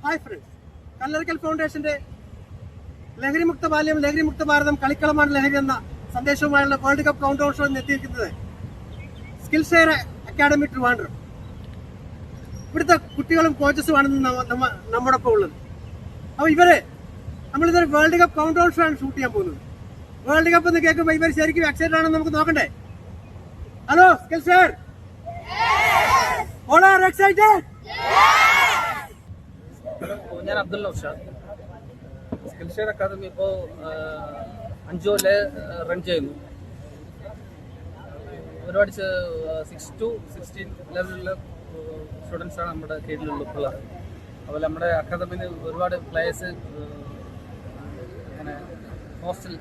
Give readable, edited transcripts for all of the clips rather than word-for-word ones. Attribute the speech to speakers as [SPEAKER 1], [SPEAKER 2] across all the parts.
[SPEAKER 1] Hi friends, Kallarikkal ഫൗണ്ടേഷന്റെ ലഹരിമുക്ത ബാല്യം ലഹരിമുക്ത ഭാരതം കളിക്കളമാണ് ലഹരി എന്ന സന്ദേശവുമായുള്ള world cup count down show എത്തിയിരിക്കുന്നത് സ്കിൽ ഷെയർ അക്കാഡമി ട്രിവാൻഡ്രം. ഇവിടുത്തെ കുട്ടികളും കോച്ചസുമാണ് നമ്മുടെ ഒപ്പം ഉള്ളത്. അപ്പോൾ നമ്മളിതൊരു world cup count down show ആണ് ഷൂട്ട് ചെയ്യാൻ പോകുന്നത്. വേൾഡ് കപ്പ് എന്ന് കേൾക്കുമ്പോൾ ഇവർ ശരിക്കും എക്സൈറ്റഡ് ആണെന്ന് നമുക്ക് നോക്കണ്ടേ? Hello skill share, all are excited?
[SPEAKER 2] ഞാൻ Abdul Naushad. Skill share academy ഇപ്പോൾ 5 കൊല്ലം റൺ ചെയ്യുന്നു. ഒരുപാട് 6 to 16 ലെവലിലുള്ള സ്റ്റുഡൻസാണ് നമ്മുടെ കീഴിലുള്ള പിള്ളേർ. അതുപോലെ നമ്മുടെ അക്കാദമിയിൽ ഒരുപാട് പ്ലേയേഴ്സ് അങ്ങനെ ഹോസ്റ്റൽ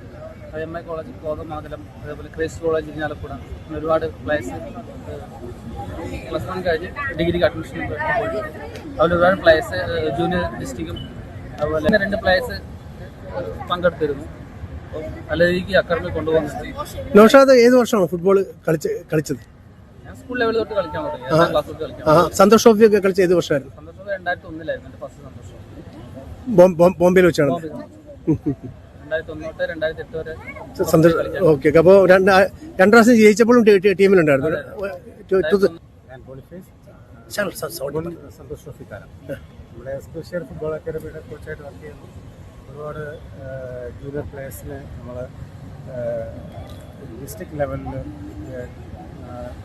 [SPEAKER 2] IMI കോളേജ് കോതമംഗലം, അതേപോലെ ക്രൈസ്റ്റ് കോളേജ് ഇരിഞ്ഞാലക്കുട, ഒരുപാട് പ്ലേയേഴ്സ് +1 കഴിഞ്ഞ് ഡിഗ്രിക്ക് അഡ്മിഷൻ പോയി. അതുപോലെ ഒരുപാട് പ്ലേയേഴ്സ് ജൂനിയർ ഡിസ്ട്രിക്റ്റും അതുപോലെ 2 പ്ലേയേഴ്സ് പങ്കെടുത്തിരുന്നു. നല്ല രീതിക്ക് അക്കാദമി കൊണ്ടുപോകുന്നുണ്ട്.
[SPEAKER 1] നൗഷാദ് ഏത് വർഷമാണ് ഫുട്ബോൾ കളിച്ചത്?
[SPEAKER 2] ഞാൻ സ്കൂൾ ലെവലിൽ തൊട്ട് കളിക്കാൻ തുടങ്ങി. 8ാം ക്ലാസ് തൊട്ട് കളിക്കാൻ.
[SPEAKER 1] സന്തോഷ് ട്രോഫി ഒക്കെ കളിച്ച ഏത് വർഷമായിരുന്നു?
[SPEAKER 2] സന്തോഷ് 2001 എൻ്റെ ഫസ്റ്റ് സന്തോഷം
[SPEAKER 1] ബോംബെയിൽ വെച്ചാണ്.
[SPEAKER 2] 2001 തൊട്ട് 2008 വരെ
[SPEAKER 1] സന്തോഷ്. ഓക്കെ, അപ്പോൾ 2 പ്രാവശ്യം ജയിച്ചപ്പോഴും ടീമിലുണ്ടായിരുന്നു.
[SPEAKER 3] സന്തോഷ് ട്രോഫിക്കാരൻ നമ്മുടെ സ്കിൽ ഷെയർ ഫുട്ബോൾ അക്കാദമിയുടെ കോച്ചായിട്ട് വർക്ക് ചെയ്യുന്നു. ഒരുപാട് ജൂനിയർ പ്ലേയേഴ്സിന് നമ്മൾ ഡിസ്ട്രിക്ട് ലെവലിൽ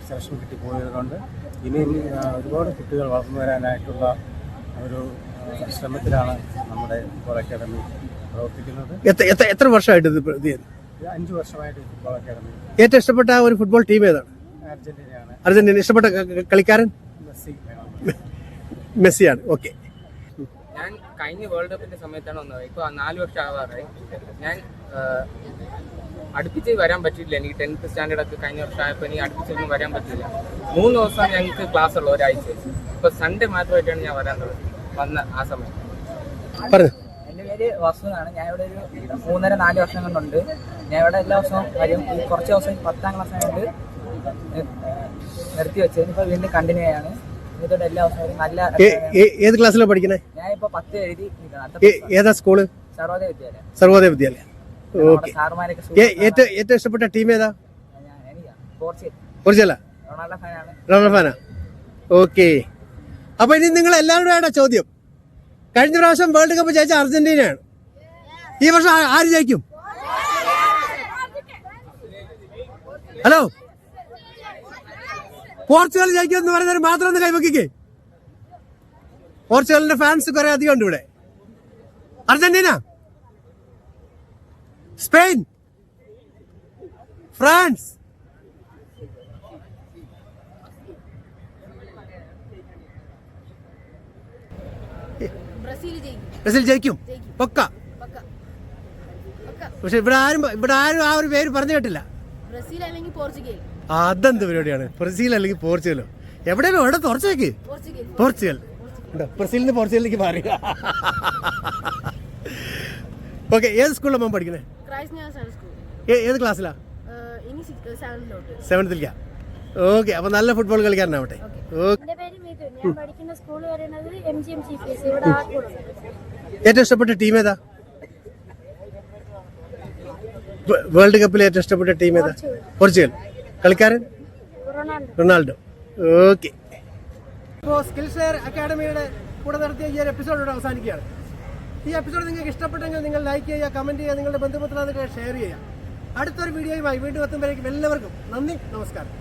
[SPEAKER 3] സെലക്ഷൻ കിട്ടി പോയതുകൊണ്ട് ഇനിയും ഒരുപാട് കുട്ടികൾ വളർന്നു വരാനായിട്ടുള്ള ഒരു ശ്രമത്തിലാണ് നമ്മുടെ ഫുട്ബോൾ അക്കാദമി പ്രവർത്തിക്കുന്നത്.
[SPEAKER 1] എത്ര വർഷമായിട്ട്
[SPEAKER 3] 5 വർഷമായിട്ട് ഫുട്ബോൾ അക്കാദമി.
[SPEAKER 1] ഏറ്റവും ഇഷ്ടപ്പെട്ട ഒരു ഫുട്ബോൾ ടീം ഏതാണ്?
[SPEAKER 3] അർജന്റീനയാണ്.
[SPEAKER 1] അർജന്റീന. ഇഷ്ടപ്പെട്ട കളിക്കാരൻ മെസ്സിയാണ്. ഓക്കെ.
[SPEAKER 4] ഞാൻ കഴിഞ്ഞ വേൾഡ് കപ്പിന്റെ സമയത്താണ് വന്നത്. ഇപ്പോൾ 4 വർഷം ആവാറായി. ഞാൻ അടുപ്പിച്ച് വരാൻ പറ്റിയില്ല. എനിക്ക് 10th സ്റ്റാൻഡേർഡ് ഒക്കെ കഴിഞ്ഞ വർഷം ആയപ്പോൾ എനിക്ക് അടുപ്പിച്ചൊന്നും വരാൻ പറ്റില്ല. 3 ദിവസം ഞങ്ങൾക്ക് ക്ലാസ് ഉള്ളു, ഒരാഴ്ച. ഇപ്പോൾ സൺഡേ മാത്രമായിട്ടാണ് ഞാൻ വരാൻ വന്ന ആ സമയം.
[SPEAKER 5] എൻ്റെ പേര് വസു എന്നാണ്. ഞാൻ ഇവിടെ ഒരു 3.5-4 വർഷം കൊണ്ടുണ്ട്. ഞാൻ ഇവിടെ എല്ലാ ദിവസവും വരും. ഈ കുറച്ച് ദിവസം 10ാം ക്ലാസ് ആയിട്ട് നിർത്തി വെച്ചത്. ഇപ്പോൾ വീണ്ടും കണ്ടിന്യൂ ചെയ്യാണ്. ഇതോടെ എല്ലാ ദിവസവും നല്ല.
[SPEAKER 1] ഏത് ക്ലാസ്സിലാണ് പഠിക്കുന്നത്?
[SPEAKER 5] ഞാനിപ്പോൾ 10 എഴുതി.
[SPEAKER 1] ഏതാ സ്കൂള്?
[SPEAKER 5] സർവോദയ വിദ്യാലയം.
[SPEAKER 1] സർവോദയ വിദ്യാലയം. ഓക്കെ.
[SPEAKER 5] സാറുമാരൊക്കെ
[SPEAKER 1] ഏറ്റവും ഇഷ്ടപ്പെട്ട ടീം ഏതാ?
[SPEAKER 5] പോർച്ചുഗൽ.
[SPEAKER 1] റൊണാൾഡോ ഫാനാ? ഓക്കെ. അപ്പൊ ഇനി നിങ്ങൾ എല്ലാവരുടെയാണ് ചോദ്യം. കഴിഞ്ഞ പ്രാവശ്യം വേൾഡ് കപ്പ് ജയിച്ച അർജന്റീനയാണ്. ഈ വർഷം ആര് ജയിക്കും? ഹലോ, പോർച്ചുഗൽ ജയിക്കുമെന്ന് പറയുന്നവർ മാത്രം ഒന്ന് കൈവക്കിക്കേ. പോർച്ചുഗലിന്റെ ഫാൻസ് കുറെ അധികം ഉണ്ട് ഇവിടെ. Argentina, Spain, France. ബ്രസീൽ ജയിക്കും പക്ക. പക്ഷെ ഇവിടെ ആരും ആ ഒരു പേര് പറഞ്ഞു കേട്ടില്ല. അതെന്ത് പരിപാടിയാണ്? ബ്രസീൽ അല്ലെങ്കിൽ പോർച്ചുഗലോ? എവിടെയല്ലോ എവിടെ തുറച്ചേക്ക്. പോർച്ചുഗൽ. ബ്രസീലിൽ നിന്ന് പോർച്ചുഗലിലേക്ക് മാറി. ഓക്കെ. ഏത് സ്കൂളിലാണ് മോൻ പഠിക്കണേ? ഏത് ക്ലാസ്സിലാ? 7th. ഓക്കെ. അപ്പൊ നല്ല ഫുട്ബോൾ കളിക്കാരനാവട്ടെ. ഏറ്റവും ഇഷ്ടപ്പെട്ട ടീം ഏതാ? വേൾഡ് കപ്പിൽ ഏറ്റവും ഇഷ്ടപ്പെട്ട ടീം ഏതാ? പോർച്ചുഗൽ. കളിക്കാരൻ? റൊണാൾഡോ. ഓക്കെ. ഇപ്പോൾ സ്കിൽ ഷെയർ അക്കാഡമിയുടെ കൂടെ നടത്തിയ ഈ ഒരു എപ്പിസോഡ് അവസാനിക്കുകയാണ്. ഈ എപ്പിസോഡ് നിങ്ങൾക്ക് ഇഷ്ടപ്പെട്ടെങ്കിൽ നിങ്ങൾ ലൈക്ക് ചെയ്യുക, കമന്റ് ചെയ്യുക, നിങ്ങളുടെ ബന്ധുമിത്രങ്ങൾക്ക് ഷെയർ ചെയ്യുക. അടുത്തൊരു വീഡിയോയുമായി വീണ്ടും എത്തുമ്പോഴേക്കും എല്ലാവർക്കും നന്ദി, നമസ്കാരം.